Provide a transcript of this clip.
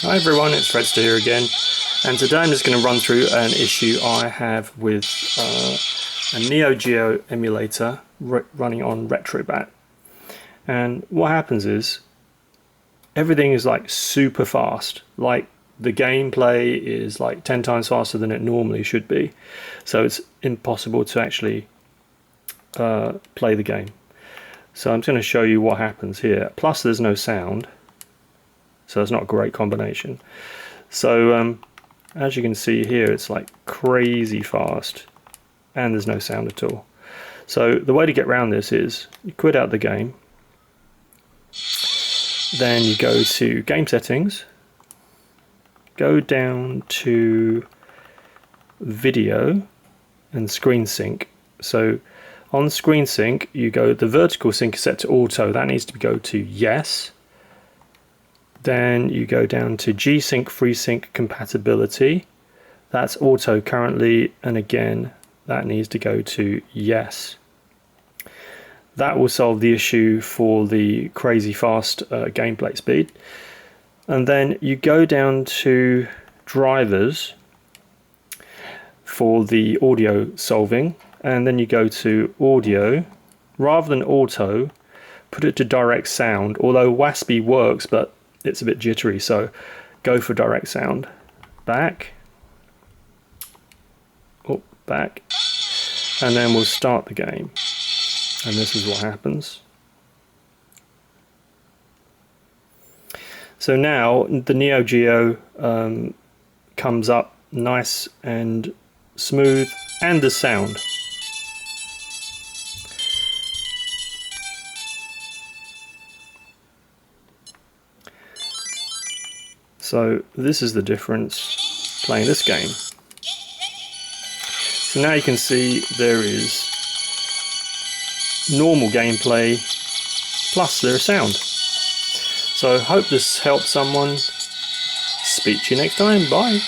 Hi everyone, it's Fredster here again, and today I'm just going to run through an issue I have with a Neo Geo emulator running on Retrobat. And what happens is everything is like super fast, like the gameplay is like 10 times faster than it normally should be, so it's impossible to actually play the game. So I'm just going to show you what happens here. Plus there's no sound, so it's not a great combination. So as you can see here, it's like crazy fast and there's no sound at all. So the way to get around this is you quit out the game, then you go to game settings, go down to video and screen sync. So on screen sync you go, the vertical sync is set to auto, that needs to go to yes. Then you go down to G-Sync FreeSync compatibility, that's auto currently, and again that needs to go to yes. That will solve the issue for the crazy fast gameplay speed. And then you go down to drivers for the audio solving, and then you go to audio, rather than auto put it to direct sound, although WASPy works but it's a bit jittery, so go for direct sound. Back, back, and then we'll start the game, and this is what happens. So now the Neo Geo comes up nice and smooth, and the sound. So this is the difference playing this game. So now you can see there is normal gameplay plus there is sound. So I hope this helps someone. Speak to you next time. Bye.